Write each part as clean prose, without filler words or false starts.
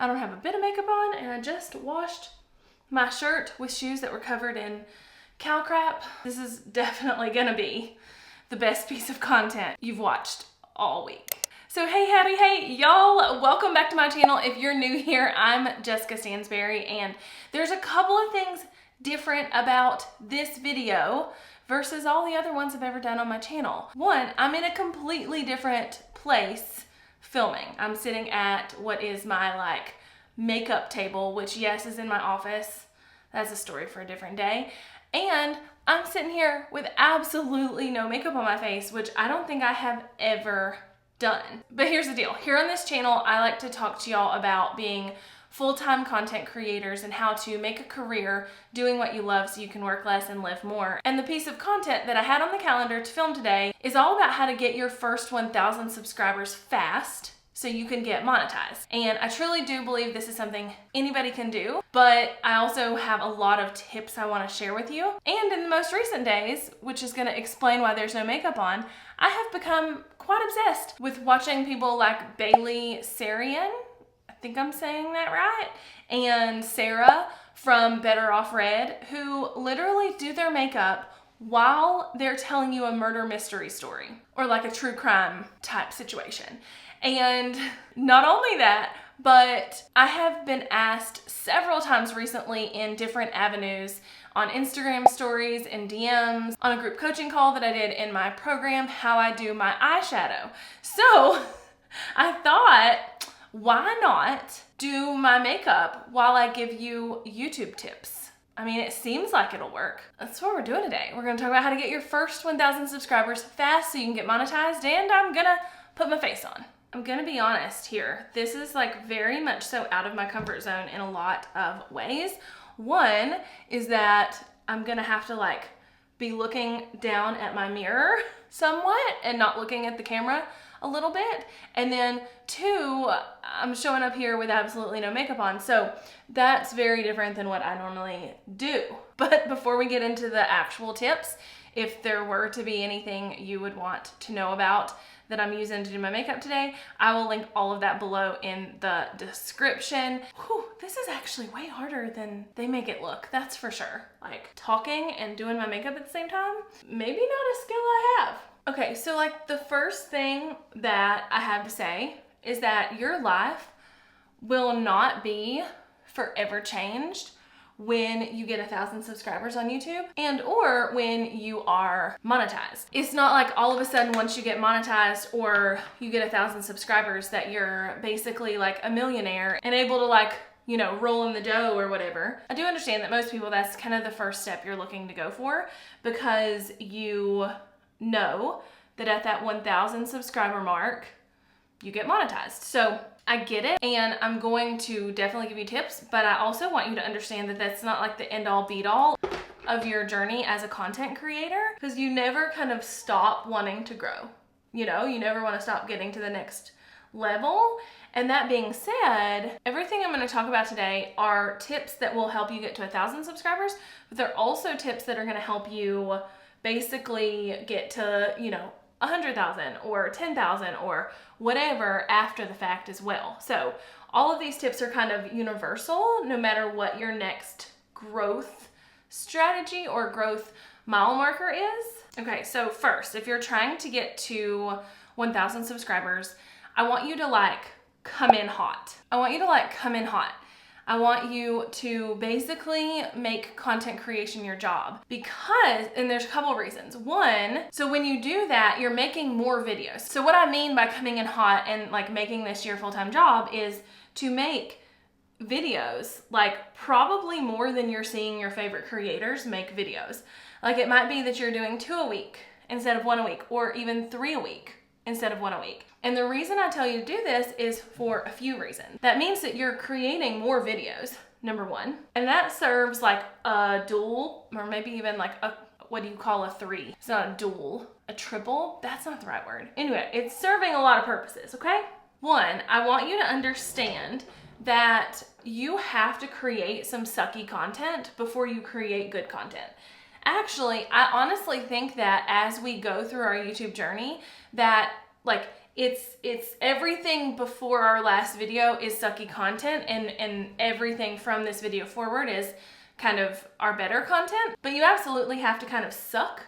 I don't have a bit of makeup on, and I just washed my shirt with shoes that were covered in cow crap. This is definitely gonna be the best piece of content you've watched all week. So hey, howdy, hey, y'all, welcome back to my channel. If you're new here, I'm Jessica Stansberry, and there's a couple of things different about this video versus all the other ones I've ever done on my channel. One, I'm in a completely different place filming. I'm sitting at what is my makeup table, which yes, is in my office. That's a story for a different day. And I'm sitting here with absolutely no makeup on my face, which I don't think I have ever done. But here's the deal. Here on this channel, I like to talk to y'all about being full-time content creators and how to make a career doing what you love so you can work less and live more. And the piece of content that I had on the calendar to film today is all about how to get your first 1,000 subscribers fast so you can get monetized. And I truly do believe this is something anybody can do, but I also have a lot of tips I want to share with you. And in the most recent days, which is going to explain why there's no makeup on, I have become quite obsessed with watching people like Bailey Sarian, I think I'm saying that right, and Sarah from Better Off Red, who literally do their makeup while they're telling you a murder mystery story or like a true crime type situation. And not only that, but I have been asked several times recently in different avenues, on Instagram stories and DMs, on a group coaching call that I did in my program, how I do my eyeshadow. So I thought, why not do my makeup while I give you YouTube tips? I mean, it seems like it'll work. That's what we're doing today. We're gonna talk about how to get your first 1,000 subscribers fast so you can get monetized, and I'm gonna put my face on. I'm gonna be honest here. This is very much so out of my comfort zone in a lot of ways. One is that I'm gonna have to be looking down at my mirror somewhat and not looking at the camera a little bit. And then two, I'm showing up here with absolutely no makeup on. So that's very different than what I normally do. But before we get into the actual tips, if there were to be anything you would want to know about that I'm using to do my makeup today, I will link all of that below in the description. Whew, this is actually way harder than they make it look, that's for sure. Talking and doing my makeup at the same time, maybe not a skill I have. Okay, so the first thing that I have to say is that your life will not be forever changed when you get 1,000 subscribers on YouTube and or when you are monetized. It's not like all of a sudden once you get monetized or you get 1,000 subscribers that you're basically a millionaire and able to roll in the dough or whatever. I do understand that most people, that's kind of the first step you're looking to go for, because you know that at that 1,000 subscriber mark, you get monetized. So I get it, and I'm going to definitely give you tips, but I also want you to understand that that's not the end all be all of your journey as a content creator, because you never kind of stop wanting to grow. You never want to stop getting to the next level. And that being said, everything I'm going to talk about today are tips that will help you get to 1,000 subscribers, but they're also tips that are going to help you basically get to, 100,000 or 10,000 or whatever after the fact as well. So all of these tips are kind of universal no matter what your next growth strategy or growth mile marker is. Okay, so first, if you're trying to get to 1,000 subscribers, I want you to come in hot. I want you to basically make content creation your job and there's a couple of reasons. One, so when you do that, you're making more videos. So what I mean by coming in hot and making this your full-time job is to make videos, probably more than you're seeing your favorite creators make videos. It might be that you're doing 2 a week instead of 1 a week, or even 3 a week instead of 1 a week. And the reason I tell you to do this is for a few reasons. That means that you're creating more videos, number one, and that serves a dual, or maybe even what do you call a 3? It's not a dual, a triple, that's not the right word. Anyway, it's serving a lot of purposes, okay? One, I want you to understand that you have to create some sucky content before you create good content. Actually, I honestly think that as we go through our YouTube journey, that it's everything before our last video is sucky content, and everything from this video forward is kind of our better content. But you absolutely have to kind of suck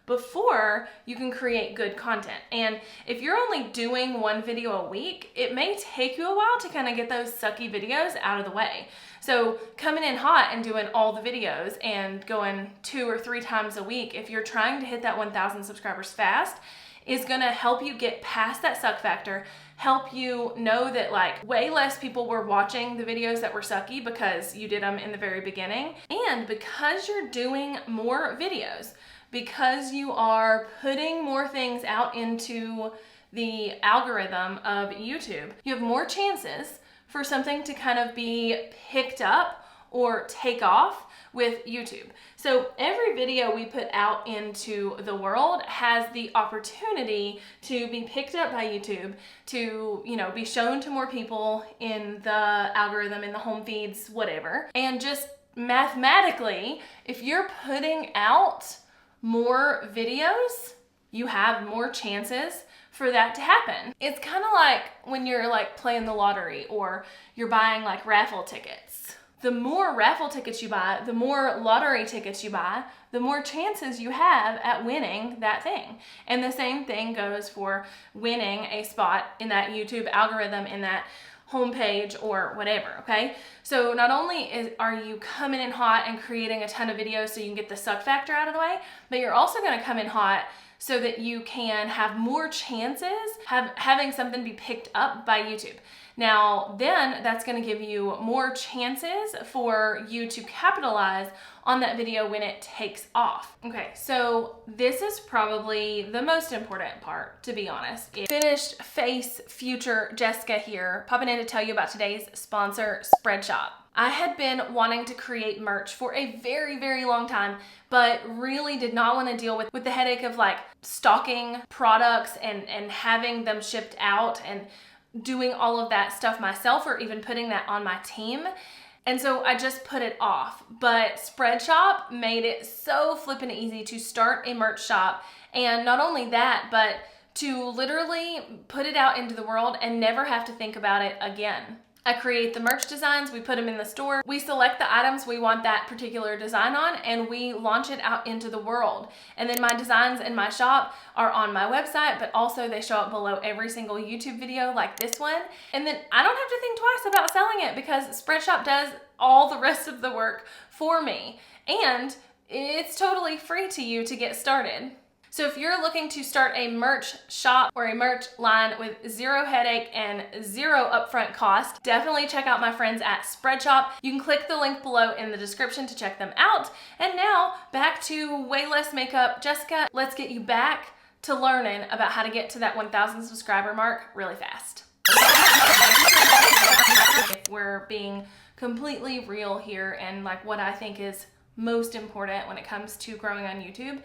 before you can create good content. And if you're only doing one video a week, it may take you a while to kind of get those sucky videos out of the way. So coming in hot and doing all the videos and going 2 or 3 times a week, if you're trying to hit that 1,000 subscribers fast, is gonna help you get past that suck factor, help you know that like way less people were watching the videos that were sucky because you did them in the very beginning. And because you're doing more videos, because you are putting more things out into the algorithm of YouTube, you have more chances for something to kind of be picked up or take off with YouTube. So every video we put out into the world has the opportunity to be picked up by YouTube, to, you know, be shown to more people in the algorithm, in the home feeds, whatever. And just mathematically, if you're putting out more videos, you have more chances for that to happen. It's kind of like when you're like playing the lottery or you're buying like raffle tickets. The more raffle tickets you buy, the more lottery tickets you buy, the more chances you have at winning that thing. And the same thing goes for winning a spot in that YouTube algorithm, in that homepage or whatever, okay? So not only are you coming in hot and creating a ton of videos so you can get the suck factor out of the way, but you're also gonna come in hot so that you can have more chances having something be picked up by YouTube. Now, then that's gonna give you more chances for you to capitalize on that video when it takes off. Okay, so this is probably the most important part, to be honest. Finished face future Jessica here, popping in to tell you about today's sponsor, Spreadshop. I had been wanting to create merch for a very, very long time, but really did not want to deal with the headache of like stocking products and having them shipped out and doing all of that stuff myself, or even putting that on my team. And so I just put it off. But Spreadshop made it so flippin' easy to start a merch shop. And not only that, but to literally put it out into the world and never have to think about it again. I create the merch designs, we put them in the store, we select the items we want that particular design on, and we launch it out into the world. And then my designs in my shop are on my website, but also they show up below every single YouTube video like this one. And then I don't have to think twice about selling it because Spreadshop does all the rest of the work for me. And it's totally free to you to get started. So if you're looking to start a merch shop or a merch line with zero headache and zero upfront cost, definitely check out my friends at Spreadshop. You can click the link below in the description to check them out. And now back to way less makeup. Jessica, let's get you back to learning about how to get to that 1,000 subscriber mark really fast. If we're being completely real here, and like what I think is most important when it comes to growing on YouTube,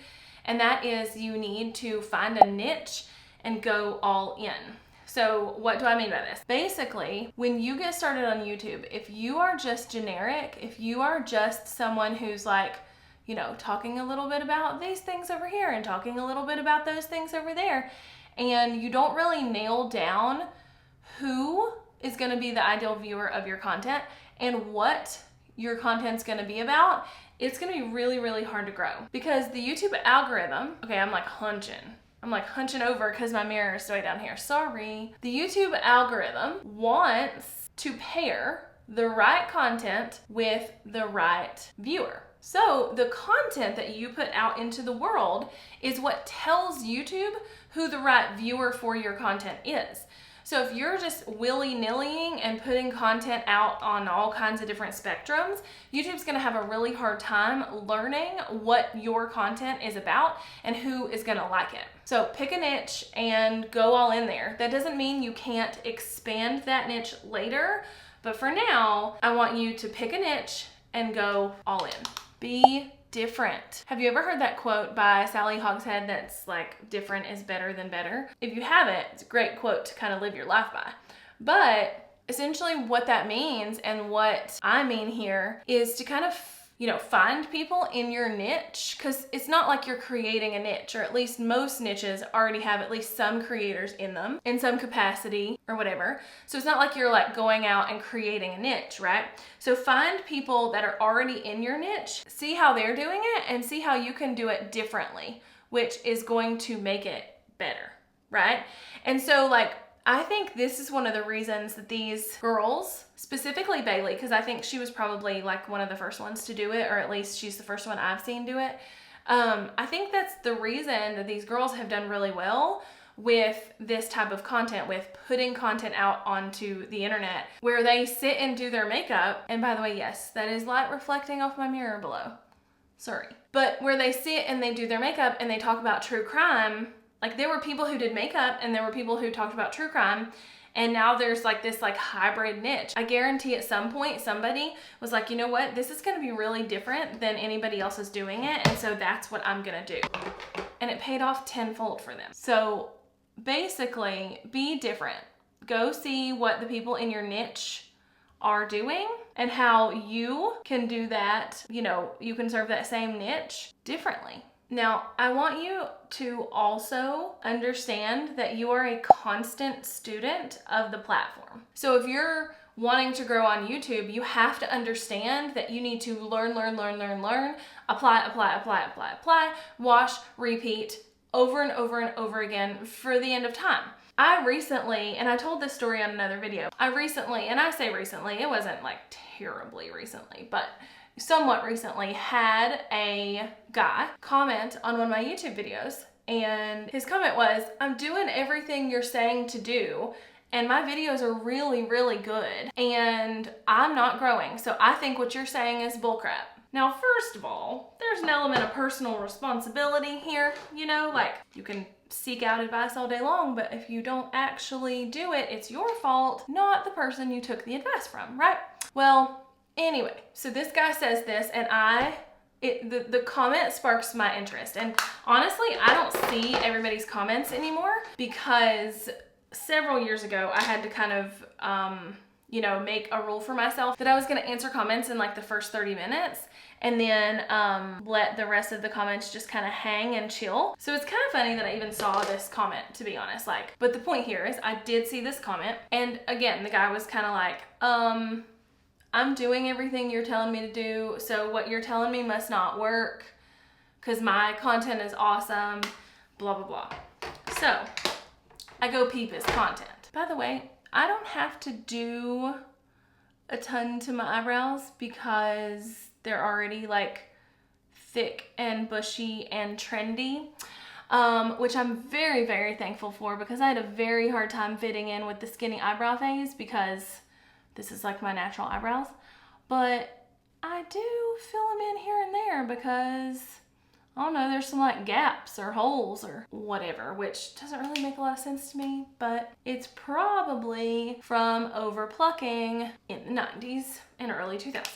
and that is you need to find a niche and go all in. So what do I mean by this? Basically, when you get started on YouTube, if you are just generic, if you are just someone who's like, you know, talking a little bit about these things over here and talking a little bit about those things over there, and you don't really nail down who is going to be the ideal viewer of your content and what your content's going to be about, it's going to be really, really hard to grow. Because the YouTube algorithm, okay, I'm like hunching over because my mirror is way down here. Sorry. The YouTube algorithm wants to pair the right content with the right viewer. So the content that you put out into the world is what tells YouTube who the right viewer for your content is. So if you're just willy-nillying and putting content out on all kinds of different spectrums, YouTube's gonna have a really hard time learning what your content is about and who is gonna like it. So pick a niche and go all in there. That doesn't mean you can't expand that niche later, but for now, I want you to pick a niche and go all in. Be different. Have you ever heard that quote by Sally Hogshead that's like, different is better than better? If you haven't, it's a great quote to kind of live your life by. But essentially what that means, and what I mean here, is to kind of you know, find people in your niche, because it's not like you're creating a niche, or at least most niches already have at least some creators in them in some capacity or whatever. So it's not like you're like going out and creating a niche, right? So find people that are already in your niche, see how they're doing it, and see how you can do it differently, which is going to make it better, right? And so like, I think this is one of the reasons that these girls, specifically Bailey, because I think she was probably like one of the first ones to do it, or at least she's the first one I've seen do it. I think that's the reason that these girls have done really well with this type of content, with putting content out onto the internet, where they sit and do their makeup. And by the way, yes, that is light reflecting off my mirror below. Sorry. But where they sit and they do their makeup and they talk about true crime. Like, there were people who did makeup and there were people who talked about true crime, and now there's like this like hybrid niche. I guarantee at some point somebody was like, you know what, this is gonna be really different than anybody else is doing it, and so that's what I'm gonna do. And it paid off tenfold for them. So basically, be different. Go see what the people in your niche are doing and how you can do that, you know, you can serve that same niche differently. Now, I want you to also understand that you are a constant student of the platform. So if you're wanting to grow on YouTube, you have to understand that you need to learn, apply, wash, repeat over and over and over again for the end of time. I recently, and I told this story on another video, and I say recently, it wasn't like terribly recently, but somewhat recently, had a guy comment on one of my YouTube videos, and his comment was, I'm doing everything you're saying to do, and my videos are really, really good, and I'm not growing, so I think what you're saying is bullcrap. Now, first of all, there's an element of personal responsibility here, you know, like, you can seek out advice all day long, but if you don't actually do it, it's your fault, not the person you took the advice from, right? Well, anyway, so this guy says this, and the comment sparks my interest. And honestly, I don't see everybody's comments anymore, because several years ago, I had to kind of, you know, make a rule for myself that I was going to answer comments in like the first 30 minutes and then let the rest of the comments just kind of hang and chill. So it's kind of funny that I even saw this comment, to be honest. Like, but the point here is I did see this comment, and again, the guy was kind of like, I'm doing everything you're telling me to do, so what you're telling me must not work because my content is awesome, blah, blah, blah. So I go peep his content. By the way, I don't have to do a ton to my eyebrows because they're already like thick and bushy and trendy, which I'm very, very thankful for, because I had a very hard time fitting in with the skinny eyebrow phase because this is like my natural eyebrows, but I do fill them in here and there because, I don't know, there's some like gaps or holes or whatever, which doesn't really make a lot of sense to me, but it's probably from over plucking in the 90s and early 2000s,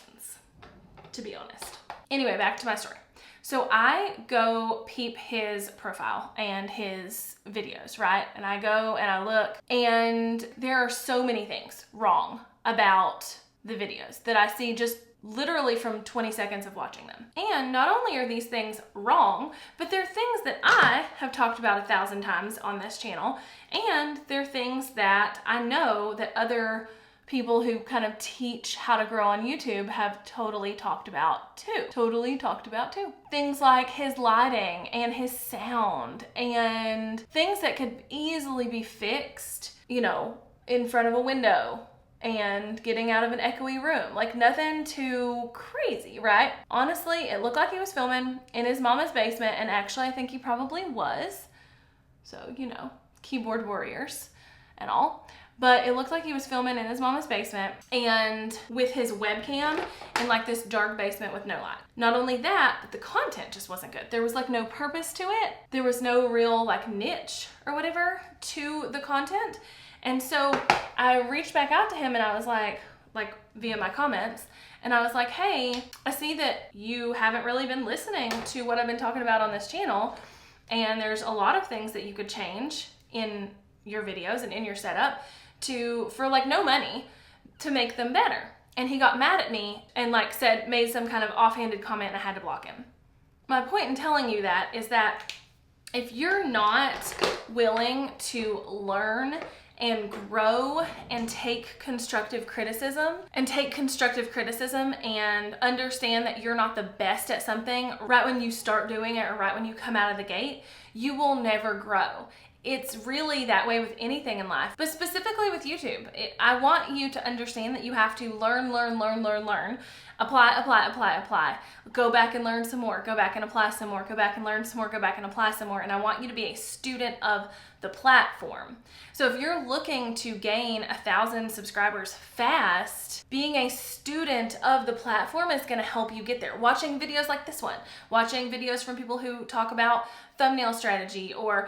to be honest. Anyway, back to my story. So I go peep his profile and his videos, right? And I go and I look, and there are so many things wrong about the videos that I see just literally from 20 seconds of watching them. And not only are these things wrong, but they're things that I have talked about 1,000 times on this channel, and they're things that I know that other people who kind of teach how to grow on YouTube have totally talked about too. Things like his lighting and his sound and things that could easily be fixed, you know, in front of a window and getting out of an echoey room. Like, nothing too crazy, right? Honestly, it looked like he was filming in his mama's basement, and actually I think he probably was. So, you know, keyboard warriors and all. But it looked like he was filming in his mama's basement and with his webcam in like this dark basement with no light. Not only that, but the content just wasn't good. There was like no purpose to it. There was no real like niche or whatever to the content. And so I reached back out to him and I was like via my comments, and I was like, hey, I see that you haven't really been listening to what I've been talking about on this channel, and there's a lot of things that you could change in your videos and in your setup for like no money to make them better. and he got mad at me and like made some kind of offhanded comment, and I had to block him. My point in telling you that is that if you're not willing to learn and grow and take constructive criticism and understand that you're not the best at something right when you start doing it or right when you come out of the gate, you will never grow. It's really that way with anything in life, but specifically with YouTube. I want you to understand that you have to learn, apply, go back and learn some more, go back and apply some more, go back and learn some more, go back and apply some more, and I want you to be a student of the platform. So if you're looking to gain 1,000 subscribers fast, being a student of the platform is gonna help you get there. Watching videos like this one, watching videos from people who talk about thumbnail strategy or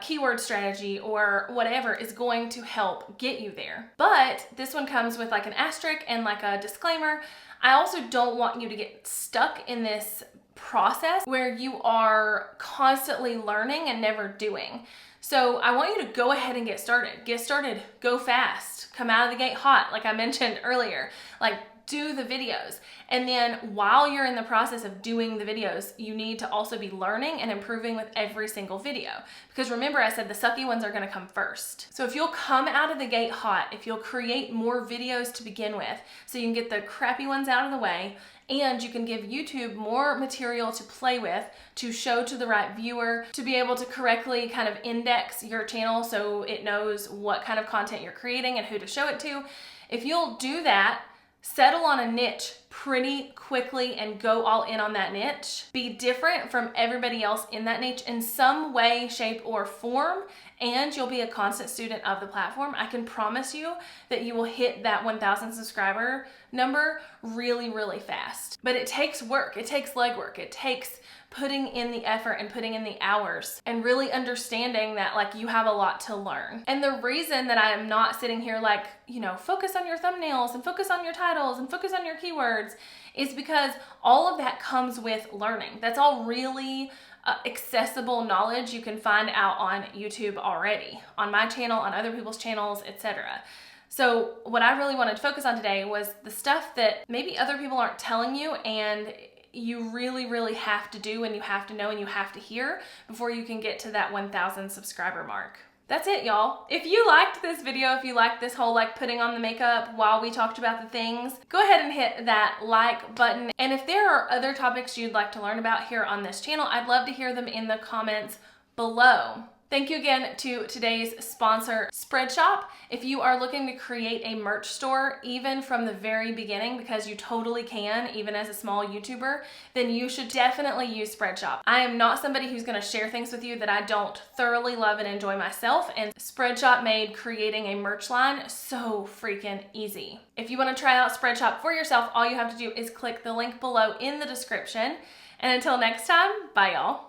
keyword strategy or whatever is going to help get you there. But this one comes with like an asterisk and like a disclaimer. I also don't want you to get stuck in this process where you are constantly learning and never doing. So I want you to go ahead and get started. Get started, go fast, come out of the gate hot, like I mentioned earlier. Like, do the videos. And then while you're in the process of doing the videos, you need to also be learning and improving with every single video. Because remember, I said the sucky ones are gonna come first. So if you'll come out of the gate hot, if you'll create more videos to begin with, so you can get the crappy ones out of the way, and you can give YouTube more material to play with, to show to the right viewer, to be able to correctly kind of index your channel so it knows what kind of content you're creating and who to show it to. If you'll do that, settle on a niche pretty quickly and go all in on that niche. Be different from everybody else in that niche in some way, shape, or form, and you'll be a constant student of the platform. I can promise you that you will hit that 1,000 subscriber number really, really fast. But it takes work. It takes legwork. It takes putting in the effort and putting in the hours and really understanding that like you have a lot to learn. And the reason that I am not sitting here like, you know, focus on your thumbnails and focus on your titles and focus on your keywords is because all of that comes with learning. That's all really accessible knowledge you can find out on YouTube already, on my channel, on other people's channels, etc. So what I really wanted to focus on today was the stuff that maybe other people aren't telling you and you really, really have to do and you have to know and you have to hear before you can get to that 1,000 subscriber mark. That's it, y'all. If you liked this video, if you liked this whole like putting on the makeup while we talked about the things, go ahead and hit that like button. And if there are other topics you'd like to learn about here on this channel, I'd love to hear them in the comments below. Thank you again to today's sponsor, Spreadshop. If you are looking to create a merch store, even from the very beginning, because you totally can, even as a small YouTuber, then you should definitely use Spreadshop. I am not somebody who's gonna share things with you that I don't thoroughly love and enjoy myself, and Spreadshop made creating a merch line so freaking easy. If you wanna try out Spreadshop for yourself, all you have to do is click the link below in the description. And until next time, bye y'all.